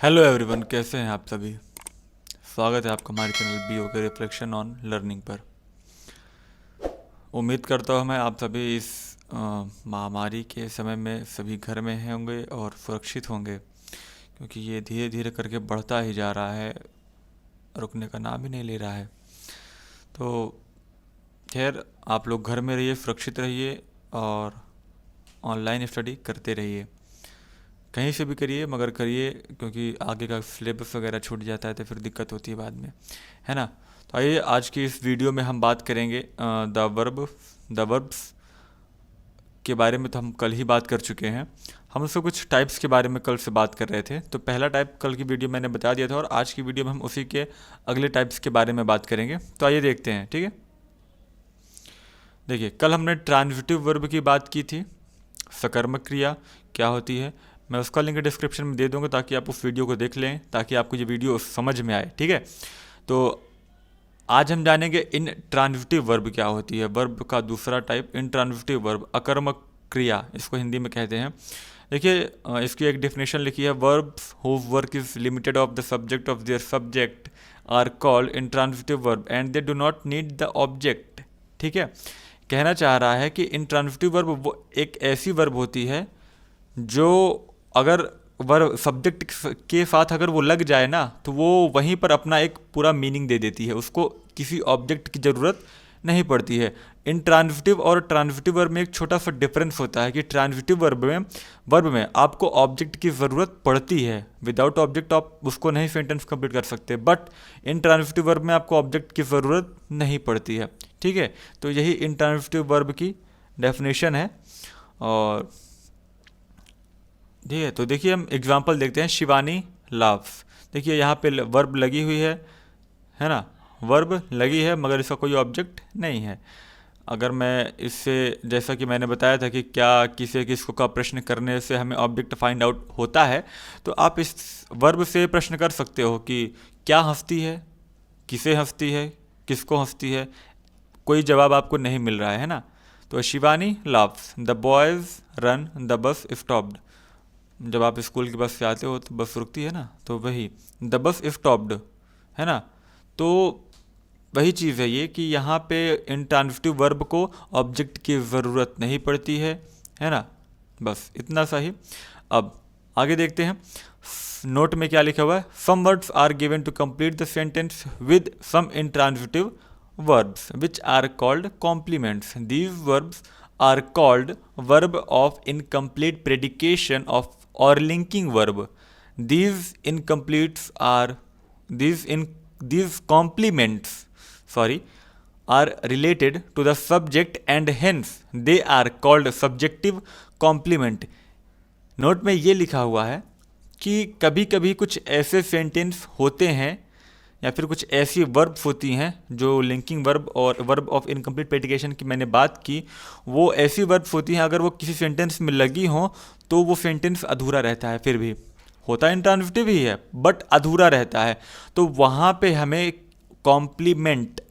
Hello everyone, कैसे हैं आप सभी। स्वागत है आपका हमारे चैनल बीओ के रिफ्लेक्शन ऑन लर्निंग पर। उम्मीद करता हूँ मैं आप सभी इस महामारी के समय में सभी घर में होंगे और सुरक्षित होंगे, क्योंकि ये धीरे धीरे करके बढ़ता ही जा रहा है, रुकने का नाम ही नहीं ले रहा है। तो खैर, आप लोग घर में रहिए, सुरक्षित रहिए और ऑनलाइन स्टडी करते रहिए। कहीं से भी करिए मगर करिए, क्योंकि आगे का सिलेबस वगैरह छूट जाता है तो फिर दिक्कत होती है बाद में, है ना। तो आइए आज की इस वीडियो में हम बात करेंगे द वर्ब्स के बारे में। तो हम कल ही बात कर चुके हैं। हम उससे कुछ टाइप्स के बारे में कल से बात कर रहे थे। तो पहला टाइप कल की वीडियो मैंने बता दिया था और आज की वीडियो में हम उसी के अगले टाइप्स के बारे में बात करेंगे। तो आइए देखते हैं, ठीक है। देखिए, कल हमने ट्रांजिटिव वर्ब की बात की थी। सकर्मक क्रिया क्या होती है, मैं उसका लिंक डिस्क्रिप्शन में दे दूंगा ताकि आप उस वीडियो को देख लें, ताकि आपको ये वीडियो समझ में आए, ठीक है। तो आज हम जानेंगे इंट्रांजिटिव वर्ब क्या होती है। वर्ब का दूसरा टाइप इंट्रांजिटिव वर्ब, अकर्मक क्रिया इसको हिंदी में कहते हैं। देखिए, इसकी एक डेफिनेशन लिखी है। Verbs whose work is limited of the subject of their subject are called intransitive verb and they do not need the object. ठीक है, कहना चाह रहा है कि इंट्रांजिटिव वर्ब वो एक ऐसी वर्ब होती है जो अगर वर्ब सब्जेक्ट के साथ अगर वो लग जाए ना, तो वो वहीं पर अपना एक पूरा मीनिंग दे देती है, उसको किसी ऑब्जेक्ट की ज़रूरत नहीं पड़ती है। इंट्रांजिटिव और ट्रांजिटिव वर्ब में एक छोटा सा डिफरेंस होता है कि ट्रांजिटिव वर्ब में आपको ऑब्जेक्ट की ज़रूरत पड़ती है। विदाउट ऑब्जेक्ट आप उसको नहीं सेंटेंस कंप्लीट कर सकते, बट इंट्रांजिटिव वर्ब में आपको ऑब्जेक्ट की ज़रूरत नहीं पड़ती है, ठीक है। तो यही इंट्रांजिटिव वर्ब की डेफिनेशन है। और ठीक है, तो देखिए हम एग्जांपल देखते हैं। शिवानी लाव्स, देखिए यहाँ पे वर्ब लगी हुई है ना। वर्ब लगी है मगर इसका कोई ऑब्जेक्ट नहीं है। अगर मैं इससे, जैसा कि मैंने बताया था कि क्या किसी किसको का प्रश्न करने से हमें ऑब्जेक्ट फाइंड आउट होता है, तो आप इस वर्ब से प्रश्न कर सकते हो कि क्या हंसती है, किसे हंसती है, किसको हंसती है। कोई जवाब आपको नहीं मिल रहा है ना। तो Shivani loves, the boys run, the bus stopped. जब आप स्कूल की बस से आते हो तो बस रुकती है ना, तो वही द बस स्टॉप्ड, है ना। तो वही चीज़ है ये कि यहाँ पे इंट्रांजिटिव वर्ब को ऑब्जेक्ट की ज़रूरत नहीं पड़ती है ना। बस इतना सा ही। अब आगे देखते हैं। नोट में क्या लिखा हुआ है। Some words are given to complete the sentence with some intransitive verbs which are called complements. These verbs are called verb of incomplete predication of or linking verb. These incompletes are these complements, sorry, are related to the subject and hence they are called subjective complement. Note में ये लिखा हुआ है कि कभी कभी कुछ ऐसे सेंटेंस होते हैं या फिर कुछ ऐसी वर्ब्स होती हैं जो लिंकिंग वर्ब और वर्ब ऑफ इनकम्प्लीट प्रेडिकेशन की मैंने बात की, वो ऐसी वर्ब्स होती हैं अगर वो किसी सेंटेंस में लगी हों तो वो सेंटेंस अधूरा रहता है। फिर भी होता इंट्रांजिटिव ही है बट अधूरा रहता है। तो वहाँ पे हमें कॉम्प्लीमेंट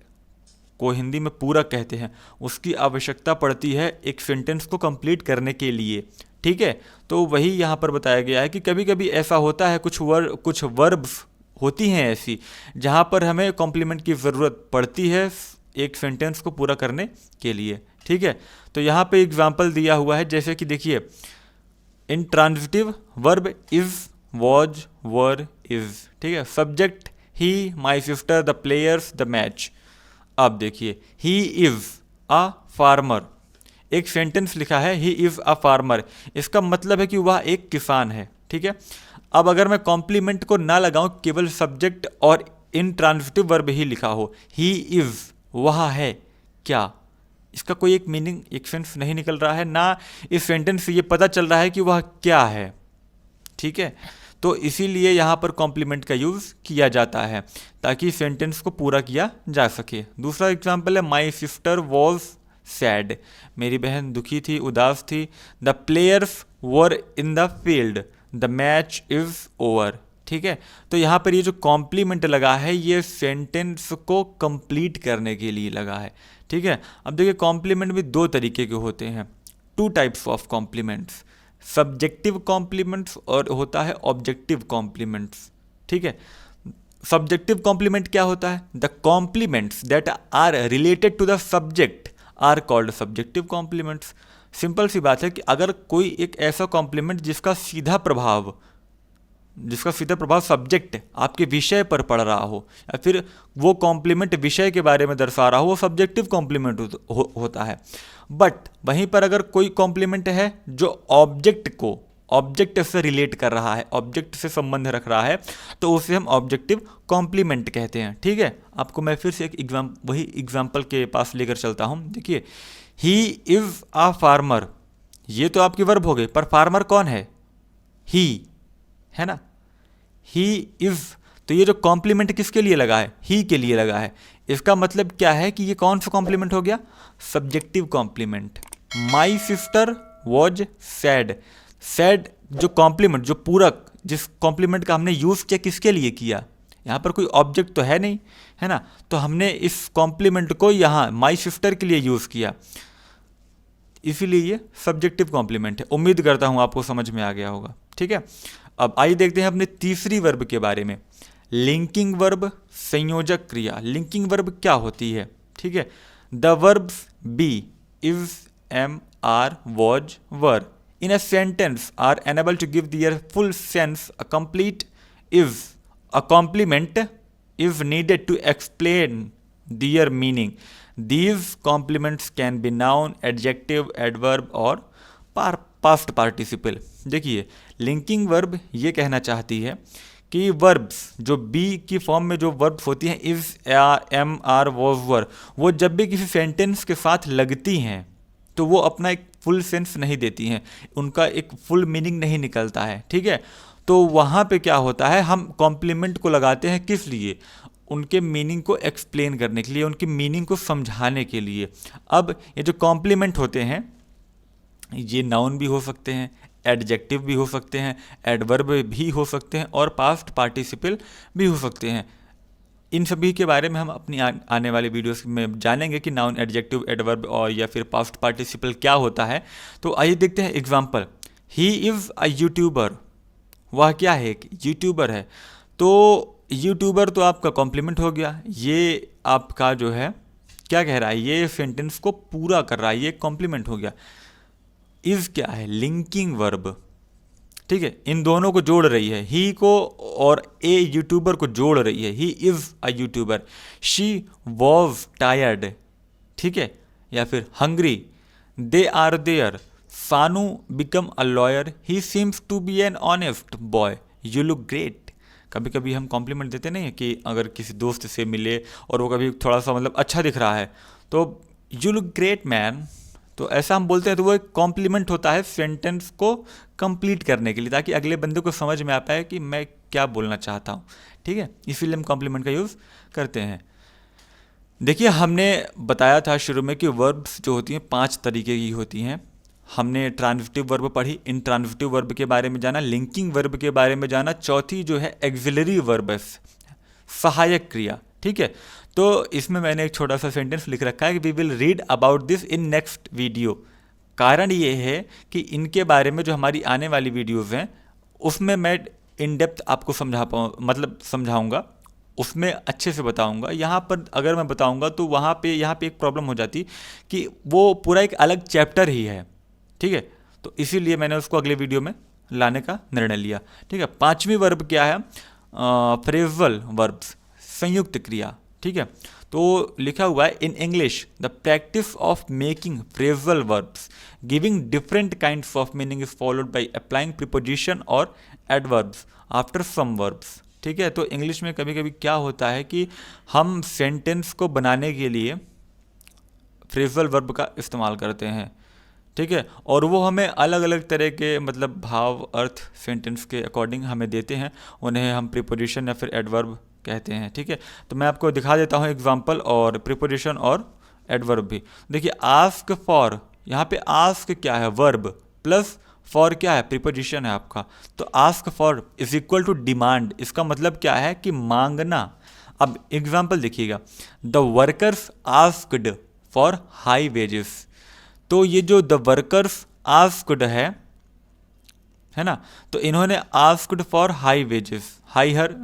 को हिंदी में पूरक कहते हैं, उसकी आवश्यकता पड़ती है एक सेंटेंस को कंप्लीट करने के लिए, ठीक है। तो वही यहाँ पर बताया गया है कि कभी कभी ऐसा होता है, कुछ वर्ब्स होती हैं ऐसी जहाँ पर हमें कॉम्प्लीमेंट की ज़रूरत पड़ती है एक सेंटेंस को पूरा करने के लिए, ठीक है। तो यहाँ पे एग्जांपल दिया हुआ है, जैसे कि देखिए intransitive verb is, was, were, is, ठीक है। Subject he, my sister, the players, the match. अब देखिए ही इज अ फार्मर, एक सेंटेंस लिखा है ही इज अ फार्मर, इसका मतलब है कि वह एक किसान है, ठीक है। अब अगर मैं कॉम्प्लीमेंट को ना लगाऊं, केवल सब्जेक्ट और इंट्रांजिटिव वर्ब ही लिखा हो, ही इज, वह है क्या, इसका कोई एक मीनिंग, एक सेंस नहीं निकल रहा है ना। इस सेंटेंस से ये पता चल रहा है कि वह क्या है, ठीक है। तो इसीलिए यहाँ पर कॉम्प्लीमेंट का यूज़ किया जाता है ताकि सेंटेंस को पूरा किया जा सके। दूसरा एग्जाम्पल है माई सिस्टर वॉज सैड, मेरी बहन दुखी थी, उदास थी। The players were in the field, the match is over, ठीक है। तो यहाँ पर ये जो कॉम्प्लीमेंट लगा है ये सेंटेंस को कंप्लीट करने के लिए लगा है, ठीक है। अब देखिए कॉम्प्लीमेंट भी दो तरीके के होते हैं, two types of complements. Subjective complements और होता है ऑब्जेक्टिव कॉम्प्लीमेंट्स। ठीक है, सब्जेक्टिव कॉम्प्लीमेंट क्या होता है? The complements that are related to the subject are called subjective complements. Simple सी बात है कि अगर कोई एक ऐसा कॉम्प्लीमेंट जिसका सीधा प्रभाव सब्जेक्ट आपके विषय पर पड़ रहा हो, या फिर वो कॉम्प्लीमेंट विषय के बारे में दर्शा रहा हो, वो सब्जेक्टिव कॉम्प्लीमेंट होता है। बट वहीं पर अगर कोई कॉम्प्लीमेंट है जो ऑब्जेक्ट से रिलेट कर रहा है, ऑब्जेक्ट से संबंध रख रहा है, तो उसे हम ऑब्जेक्टिव कॉम्प्लीमेंट कहते हैं। ठीक है, आपको मैं फिर से एक वही एग्जाम्पल के पास लेकर चलता हूँ। देखिए, ही इज़ अ फार्मर, ये तो आपकी वर्ब हो गई, पर फार्मर कौन है? ही है ना, ही इज़। तो ये जो कॉम्प्लीमेंट किसके लिए लगा है? ही के लिए लगा है। इसका मतलब क्या है कि ये कौन सा कॉम्प्लीमेंट हो गया? Subjective complement. My sister was sad. Sad जो कॉम्प्लीमेंट, जो पूरक, जिस कॉम्प्लीमेंट का हमने यूज़ किया, किसके लिए किया? यहाँ पर कोई ऑब्जेक्ट तो है नहीं, है ना, तो हमने इस कॉम्प्लीमेंट को यहाँ माई सिस्टर के लिए यूज़ किया, इसीलिए ये सब्जेक्टिव कॉम्प्लीमेंट है। उम्मीद करता हूँ आपको समझ में आ गया होगा। ठीक है, अब आइए देखते हैं अपने तीसरी वर्ब के बारे में, लिंकिंग वर्ब, संयोजक क्रिया। लिंकिंग वर्ब क्या होती है? ठीक है, the verbs be, is, am, are, was, were in a sentence are unable to give their full sense. A complete is a complement is needed to explain their meaning. These complements can be noun, adjective, adverb और past participle। देखिए, linking verb ये कहना चाहती है कि verbs जो B की form में जो वर्ब्स होती हैं, इज, एम, आर, वॉज, वर, वो जब भी किसी सेंटेंस के साथ लगती हैं तो वो अपना एक फुल सेंस नहीं देती हैं, उनका एक फुल मीनिंग नहीं निकलता है। ठीक है, तो वहाँ पे क्या होता है, हम कॉम्प्लीमेंट को लगाते हैं किस लिए? उनके मीनिंग को एक्सप्लेन करने के लिए, उनकी मीनिंग को समझाने के लिए। अब ये जो कॉम्प्लीमेंट होते हैं, ये नाउन भी हो सकते हैं, एडजेक्टिव भी हो सकते हैं, एडवर्ब भी हो सकते हैं और पास्ट पार्टिसिपल भी हो सकते हैं। इन सभी के बारे में हम अपनी आने वाले वीडियोस में जानेंगे कि नाउन, एडजेक्टिव, एडवर्ब और या फिर पास्ट पार्टिसिपल क्या होता है। तो आइए देखते हैं example. He is a YouTuber, वह क्या है? एक यूट्यूबर है। तो यूट्यूबर तो आपका कॉम्प्लीमेंट हो गया, ये आपका जो है क्या कह रहा है, ये सेंटेंस को पूरा कर रहा है, ये कॉम्प्लीमेंट हो गया। इज़ क्या है? Linking verb. ठीक है, इन दोनों को जोड़ रही है, ही को और ए यूट्यूबर को जोड़ रही है। He is a YouTuber. She was tired, ठीक है, या फिर हंग्री। They are there. सानू become a lawyer. He seems to be an honest boy. You look great. कभी कभी हम कॉम्प्लीमेंट देते नहीं है कि अगर किसी दोस्त से मिले और वो कभी थोड़ा सा मतलब अच्छा दिख रहा है तो यू लुक ग्रेट मैन, तो ऐसा हम बोलते हैं, तो वो एक कॉम्प्लीमेंट होता है सेंटेंस को कंप्लीट करने के लिए, ताकि अगले बंदे को समझ में आ पाए कि मैं क्या बोलना चाहता हूँ। ठीक है, इसीलिए हम कॉम्प्लीमेंट का यूज़ करते हैं। देखिए, हमने बताया था शुरू में कि वर्ब्स जो होती हैं 5 तरीके की होती हैं। हमने ट्रांजिटिव वर्ब पढ़ी, इन ट्रांजिटिव वर्ब के बारे में जाना, लिंकिंग वर्ब के बारे में जाना, चौथी जो है एक्सिलरी वर्ब, सहायक क्रिया। ठीक है, तो इसमें मैंने एक छोटा सा सेंटेंस लिख रखा है कि we will read about this in next video. कारण ये है कि इनके बारे में जो हमारी आने वाली वीडियोज़ हैं उसमें मैं इन डेप्थ आपको समझाऊंगा, उसमें अच्छे से बताऊंगा। यहाँ पर अगर मैं बताऊंगा तो यहाँ पे एक प्रॉब्लम हो जाती कि वो पूरा एक अलग चैप्टर ही है। ठीक है, तो इसीलिए मैंने उसको अगले वीडियो में लाने का निर्णय लिया। ठीक है, 5वीं वर्ब क्या है? फ्रेजल वर्ब्स, संयुक्त क्रिया। ठीक है, तो लिखा हुआ है in English the practice of making phrasal verbs giving different kinds of meaning is followed by applying preposition और एडवर्ब्स आफ्टर सम वर्ब्स। ठीक है, तो इंग्लिश में कभी कभी क्या होता है कि हम सेंटेंस को बनाने के लिए फ्रेजल वर्ब का इस्तेमाल करते हैं। ठीक है, और वो हमें अलग अलग तरह के मतलब भाव, अर्थ सेंटेंस के अकॉर्डिंग हमें देते हैं, उन्हें हम प्रीपोजिशन या फिर एडवर्ब कहते हैं। ठीक है, तो मैं आपको दिखा देता हूँ एग्जांपल और प्रीपोजिशन और एडवर्ब भी। देखिए, आस्क फॉर, यहाँ पे आस्क क्या है? वर्ब, प्लस फॉर क्या है? प्रीपोजिशन है आपका। तो ask for is equal to demand. इसका मतलब क्या है कि मांगना। अब एग्जांपल देखिएगा, the workers asked for high wages. तो ये जो द वर्कर्स आस्क्ड है, है ना। तो इन्होंने asked for higher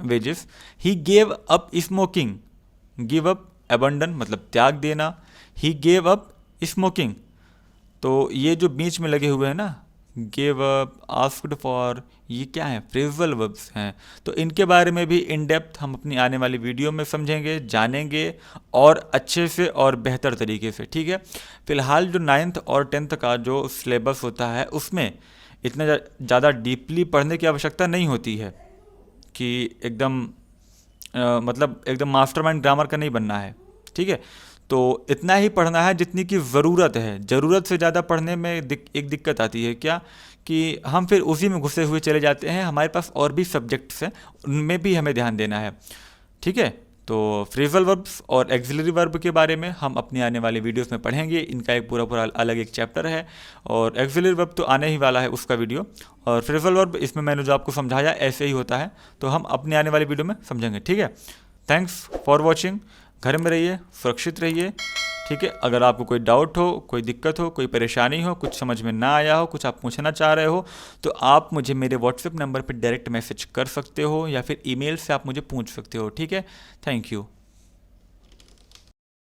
wages, he gave up smoking, give up abandon मतलब त्याग देना, ही गेव अप स्मोकिंग। तो ये जो बीच में लगे हुए हैं ना, गेव अप, आस्क्ड फॉर, ये क्या है, फ्रेजल वर्ब्स हैं। तो इनके बारे में भी इन डेप्थ हम अपनी आने वाली वीडियो में समझेंगे, जानेंगे और अच्छे से और बेहतर तरीके से, ठीक है। फिलहाल जो 9th और 10th का जो सिलेबस होता है उसमें इतना ज़्यादा डीपली पढ़ने की आवश्यकता नहीं होती है कि एकदम मतलब एकदम मास्टरमाइंड ग्रामर का नहीं बनना है, ठीक है। तो इतना ही पढ़ना है जितनी की ज़रूरत है। ज़रूरत से ज़्यादा पढ़ने में एक दिक्कत आती है, क्या कि हम फिर उसी में घुसे हुए चले जाते हैं। हमारे पास और भी सब्जेक्ट्स हैं, उनमें भी हमें ध्यान देना है, ठीक है। तो फ्रेजल वर्ब्स और एक्सिलरी वर्ब के बारे में हम अपनी आने वाली वीडियोस में पढ़ेंगे। इनका एक पूरा अलग एक चैप्टर है, और एक्सिलरी वर्ब तो आने ही वाला है उसका वीडियो। और फ्रेजल वर्ब इसमें मैंने जो आपको समझाया ऐसे ही होता है, तो हम अपने आने वाली वीडियो में समझेंगे, ठीक है। Thanks for watching. घर में रहिए, सुरक्षित रहिए, ठीक है। अगर आपको कोई डाउट हो, कोई दिक्कत हो, कोई परेशानी हो, कुछ समझ में ना आया हो, कुछ आप पूछना चाह रहे हो, तो आप मुझे मेरे व्हाट्सएप नंबर पर डायरेक्ट मैसेज कर सकते हो, या फिर ईमेल से आप मुझे पूछ सकते हो, ठीक है। Thank you.